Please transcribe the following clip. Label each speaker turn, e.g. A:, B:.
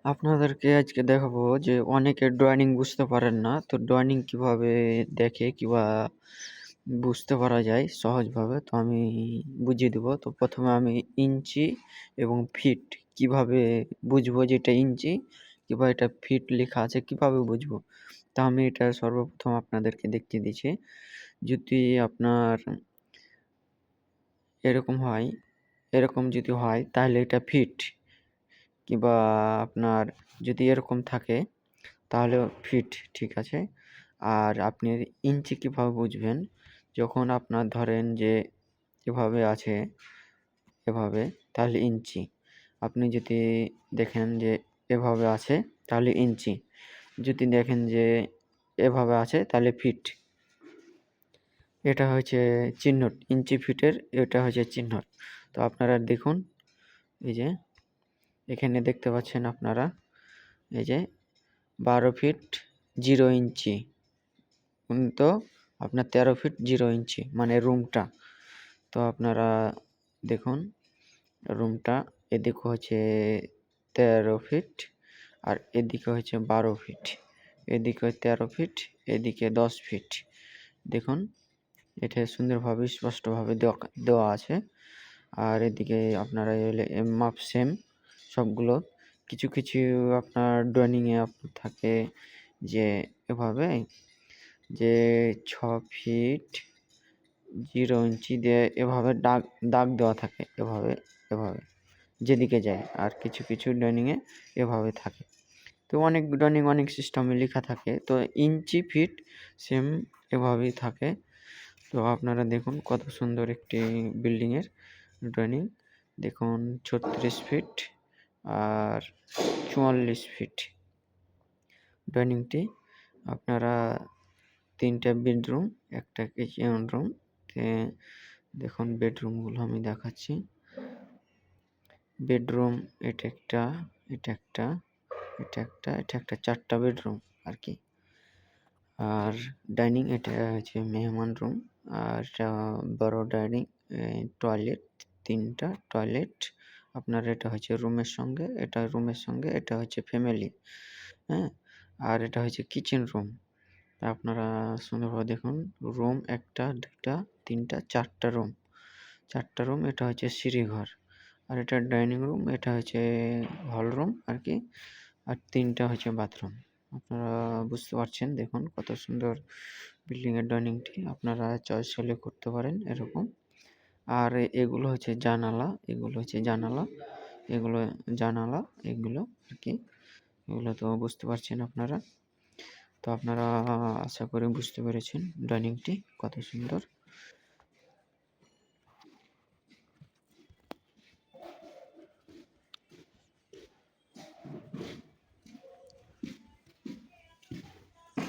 A: আপনাদেরকে আজকে দেখাবো যে অনেকে ড্রয়িং বুঝতে পারেন না। তো ড্রয়িং কিভাবে দেখে কিংবা বুঝতে পারা যায় সহজভাবে, তো আমি বুঝিয়ে দেবো। তো প্রথমে আমি ইঞ্চি এবং ফিট কিভাবে বুঝবো যে এটা ইঞ্চি কিংবা এটা ফিট লেখা আছে কিভাবে বুঝবো? তো আমি এটা সর্বপ্রথম আপনাদেরকে দেখিয়ে দিচ্ছি। যদি আপনার এরকম হয়, এরকম যদি হয় তাহলে এটা ফিট, কিংবা আপনার যদি এরকম থাকে তাহলেও ফিট, ঠিক আছে। আর আপনি ইঞ্চি কীভাবে বুঝবেন? যখন আপনার ধরেন যে এভাবে আছে, এভাবে, তাহলে ইঞ্চি। আপনি যদি দেখেন যে এভাবে আছে তাহলে ইঞ্চি, যদি দেখেন যে এভাবে আছে তাহলে ফিট। এটা হচ্ছে চিহ্ন, ইঞ্চি ফিটের এটা হচ্ছে চিহ্ন। তো আপনারা দেখুন, এই যে এখানে দেখতে পাচ্ছেন আপনারা, এই যে 12 ফিট 0 ইঞ্চি, তো আপনার 13 ফিট 0 ইঞ্চি মানে রুমটা। তো আপনারা দেখুন রুমটা, এদিকে হচ্ছে 13 ফিট আর এদিকে হচ্ছে 12 ফিট, এদিকে 13 ফিট, এদিকে 10 ফিট। দেখুন এটা সুন্দরভাবে স্পষ্টভাবে দেওয়া আছে। আর এদিকে আপনারা মাপ সেম সবগুলো। কিছু কিছু আপনার ড্রয়িংয়ে আপনার থাকে যে এভাবে, যে 6 ফিট 0 ইঞ্চি দিয়ে এভাবে দাগ দেওয়া থাকে, এভাবে এভাবে যেদিকে যায়। আর কিছু কিছু ড্রয়িংয়ে এভাবে থাকে। তো অনেক ড্রয়িং অনেক সিস্টেমে লেখা থাকে, তো ইঞ্চি ফিট সেম এভাবেই থাকে। তো আপনারা দেখুন কত সুন্দর একটি বিল্ডিংয়ের ড্রয়িং। দেখুন 36 ফিট আর 44 ফিট ড্রয়িংটি। আপনারা 3টা বেডরুম, একটা কিচেন রুম। দেখুন বেডরুমগুলো আমি দেখাচ্ছি। বেডরুম এটা একটা, এটা একটা, এটা একটা, এটা একটা, 4টা বেডরুম আর কি। আর ডাইনিং এটা হচ্ছে মেহমান রুম। আর বড় ডাইনিং, টয়লেট, 3টা টয়লেট। আপনার এটা হচ্ছে রুমের সঙ্গে, এটা রুমের সঙ্গে, এটা হচ্ছে ফ্যামিলি, হ্যাঁ। আর এটা হচ্ছে কিচেন রুম। আপনারা সুন্দরভাবে দেখুন, রুম 1টা 2টা 3টা 4টা রুম, 4টা রুম। এটা হচ্ছে সিঁড়িঘর। আর এটা ডাইনিং রুম, এটা হচ্ছে হল রুম আর কি। আর 3টা হচ্ছে বাথরুম। আপনারা বুঝতে পারছেন, দেখুন কত সুন্দর বিল্ডিংয়ের ডাইনিংটি। আপনারা চয়েস হলে করতে পারেন এরকম। আর এগুলো হচ্ছে জানালা, এগুলো হচ্ছে জানালা, এগুলো জানালা, এগুলো আর কি। এগুলো তো বুঝতে পারছেন আপনারা। তো আপনারা আশা করি বুঝতে পেরেছেন ডাইনিংটি কত সুন্দর।